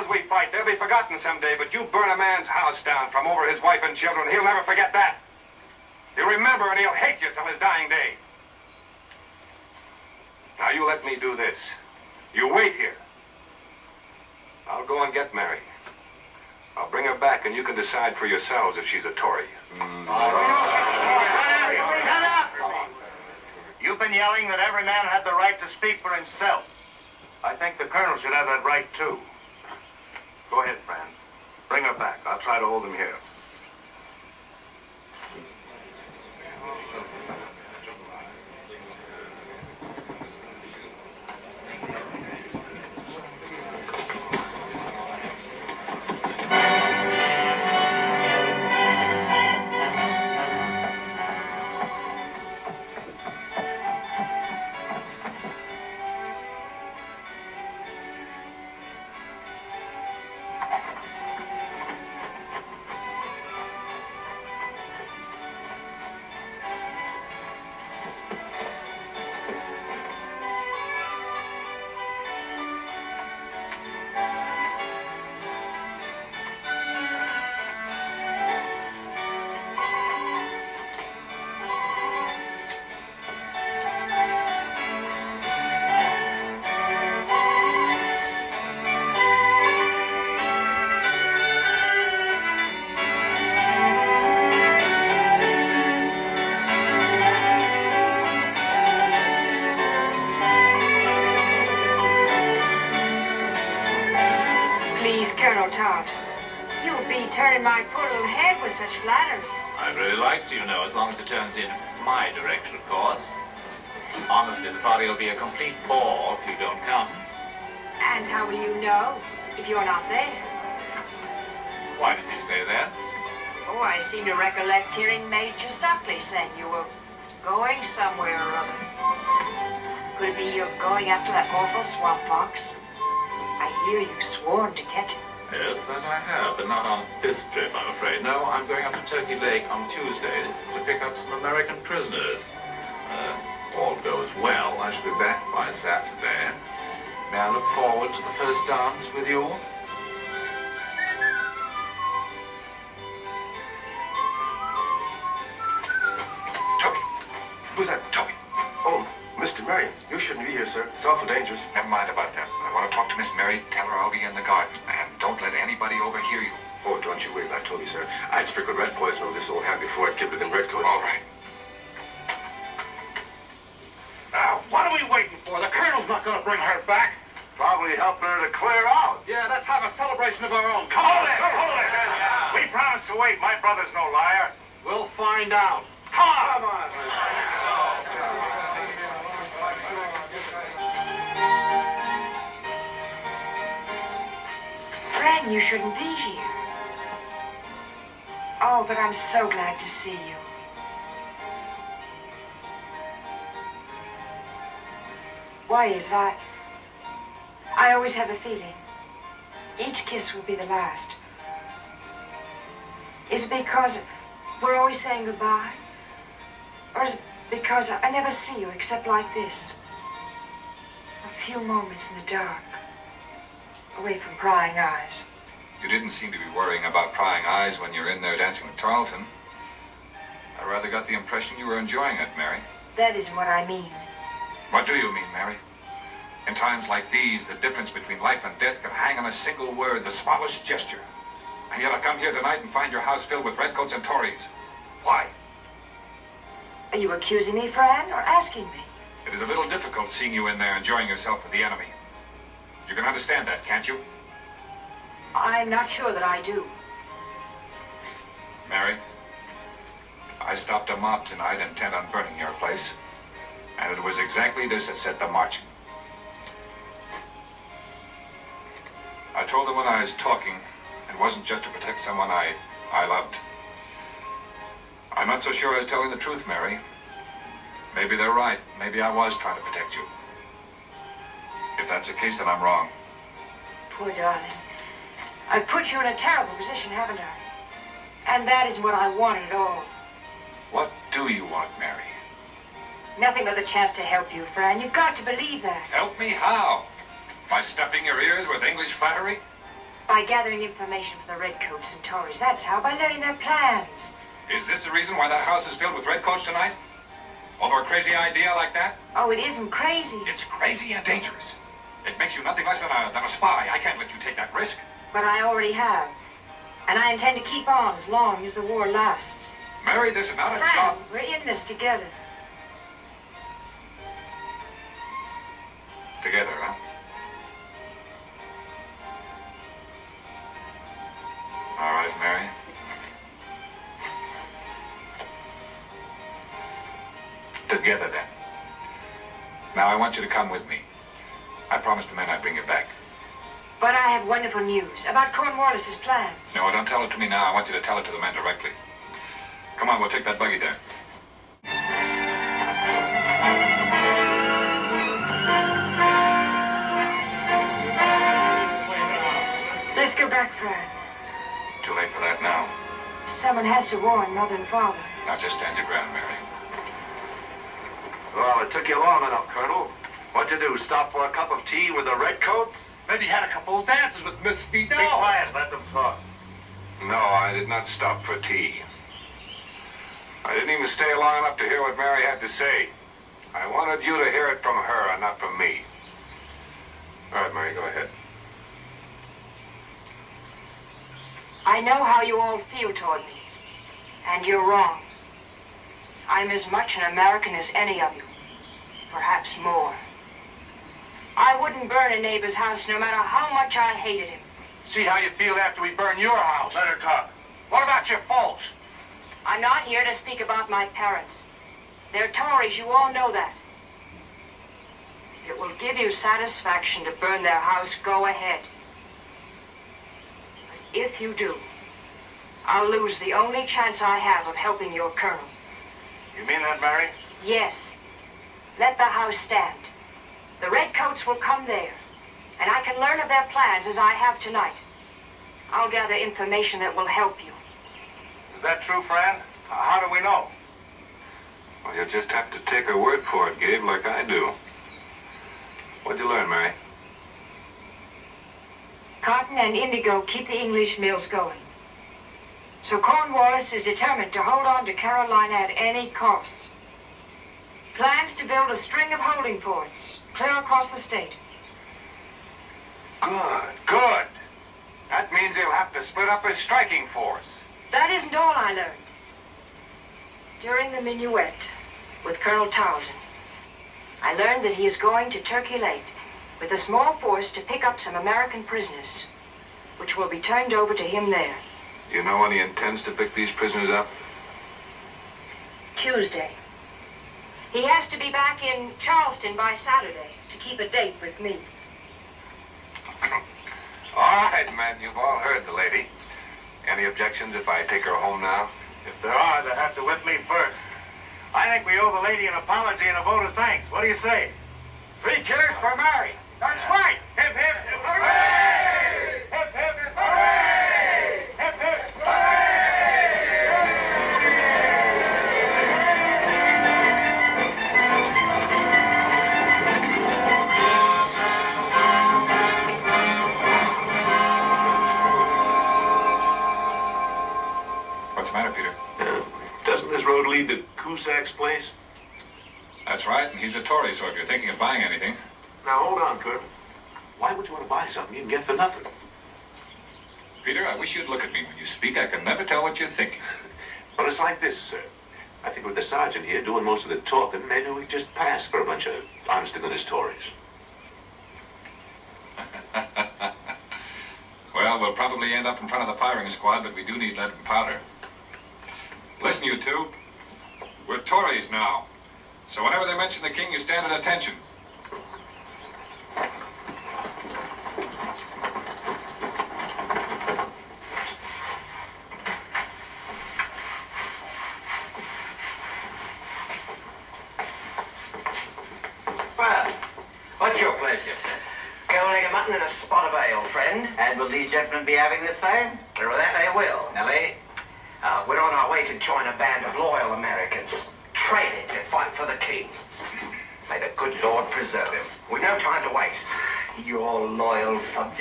battles we fight, they'll be forgotten someday, but you burn a man's house down from over his wife and children, he'll never forget that. He'll remember and he'll hate you till his dying day. Now you let me do this. You wait here. I'll go and get Mary. I'll bring her back and you can decide for yourselves if she's a Tory. Shut up! You've been yelling that every man had the right to speak for himself. I think the colonel should have that right, too. Go ahead, Fran. Bring her back. I'll try to hold him here. You'll be turning my poor little head with such flattery. I'd really like to, you know, as long as it turns in my direction, of course. Honestly, the party will be a complete bore if you don't come. And how will you know if you're not there? Why did you say that? Oh, I seem to recollect hearing Major Stockley saying you were going somewhere or other. Could it be you're going after that awful swamp fox? I hear you sworn to catch it. Yes, that I have, but not on this trip, I'm afraid. No, I'm going up to Turkey Lake on Tuesday to pick up some American prisoners. All goes well, I shall be back by Saturday. May I look forward to the first dance with you? Toby! Who's that? Toby! Oh, Mr. Marion, you shouldn't be here, sir. It's awful dangerous. Never mind about that. I want to talk to Miss Mary. Tell her I'll be in the garden. And don't let anybody overhear you. Oh, don't you worry. I told you, sir. I'd sprinkled rat poison over this old hand before I'd give it them redcoats. All right. Now, what are we waiting for? The colonel's not going to bring her back. Probably helping her to clear out. Yeah, let's have a celebration of our own. Come on, hold it! We promised to wait. My brother's no liar. We'll find out. Come on! Come on. Fran, you shouldn't be here. Oh, but I'm so glad to see you. Why is it I always have a feeling each kiss will be the last. Is it because we're always saying goodbye? Or is it because I never see you except like this? A few moments in the dark, away from prying eyes. You didn't seem to be worrying about prying eyes when you're in there dancing with Tarleton. I rather got the impression you were enjoying it, Mary. That isn't what I mean. What do you mean, Mary? In times like these, the difference between life and death can hang on a single word, the smallest gesture. And yet I come here tonight and find your house filled with redcoats and Tories. Why? Are you accusing me, Fran, or asking me? It is a little difficult seeing you in there enjoying yourself with the enemy. You can understand that, can't you? I'm not sure that I do. Mary, I stopped a mob tonight intent on burning your place. And it was exactly this that set them marching. I told them when I was talking, it wasn't just to protect someone I loved. I'm not so sure I was telling the truth, Mary. Maybe they're right. Maybe I was trying to protect you. If that's the case, then I'm wrong. Poor darling. I've put you in a terrible position, haven't I? And that isn't what I wanted at all. What do you want, Mary? Nothing but the chance to help you, Fran. You've got to believe that. Help me how? By stuffing your ears with English flattery? By gathering information from the Redcoats and Tories. That's how, by learning their plans. Is this the reason why that house is filled with redcoats tonight? Over a crazy idea like that? Oh, it isn't crazy. It's crazy and dangerous. It makes you nothing less than a spy. I can't let you take that risk. But I already have. And I intend to keep on as long as the war lasts. Mary, this is not a Fran, job. we're in this together. Together, huh? All right, Mary. Together, then. Now, I want you to come with me. I promised the men I'd bring you back. But I have wonderful news about Cornwallis's plans. No, don't tell it to me now. I want you to tell it to the men directly. Come on, we'll take that buggy there. Let's go back, Fran. Too late for that now. Someone has to warn Mother and Father. Now just stand your ground, Mary. Well, it took you long enough, Colonel. What'd you do, stop for a cup of tea with the Redcoats? Maybe had a couple of dances with Miss Vidal. Be quiet, let them talk. No, I did not stop for tea. I didn't even stay long enough to hear what Mary had to say. I wanted you to hear it from her and not from me. All right, Mary, go ahead. I know how you all feel toward me. And you're wrong. I'm as much an American as any of you. Perhaps more. I wouldn't burn a neighbor's house no matter how much I hated him. See how you feel after we burn your house. Let her talk. What about your faults? I'm not here to speak about my parents. They're Tories, you all know that. If it will give you satisfaction to burn their house, go ahead. But if you do, I'll lose the only chance I have of helping your colonel. You mean that, Mary? Yes. Let the house stand. The Redcoats will come there, and I can learn of their plans as I have tonight. I'll gather information that will help you. Is that true, Fran? How do we know? Well, you'll just have to take her word for it, Gabe, like I do. What'd you learn, Mary? Cotton and indigo keep the English mills going. So Cornwallis is determined to hold on to Carolina at any cost. Plans to build a string of holding forts clear across the state. Good, good. That means he'll have to split up his striking force. That isn't all I learned. During the minuet with Colonel Tarleton, I learned that he is going to Turkey Lake with a small force to pick up some American prisoners, which will be turned over to him there. You know when he intends to pick these prisoners up? Tuesday. He has to be back in Charleston by Saturday to keep a date with me. All right, men, you've all heard the lady. Any objections if I take her home now? If there are, they'll have to whip me first. I think we owe the lady an apology and a vote of thanks. What do you say? 3 cheers for Mary. That's right. Hip, hip, hooray! Hip, hip, hooray! Hip, hip, hooray! What's the matter, Peter? Doesn't this road lead to Cusac's place? That's right, and he's a Tory, so if you're thinking of buying anything... Now, hold on, Colonel. Why would you want to buy something you can get for nothing? Peter, I wish you'd look at me when you speak. I can never tell what you're thinking. Well, it's like this, sir. I think with the sergeant here doing most of the talking, maybe we just pass for a bunch of honest-to-goodness Tories. Well, we'll probably end up in front of the firing squad, but we do need lead and powder. Listen, you two. We're Tories now. So whenever they mention the king, you stand at attention. Well, what's your pleasure, sir? Cold egg and mutton and a spot of ale, friend. And will these gentlemen be having the same? Well, that they will, Nellie. We're on our way to join a band of loyal Americans, trained to fight for the king. May the good Lord preserve him. We've no time to waste. Your loyal subjects.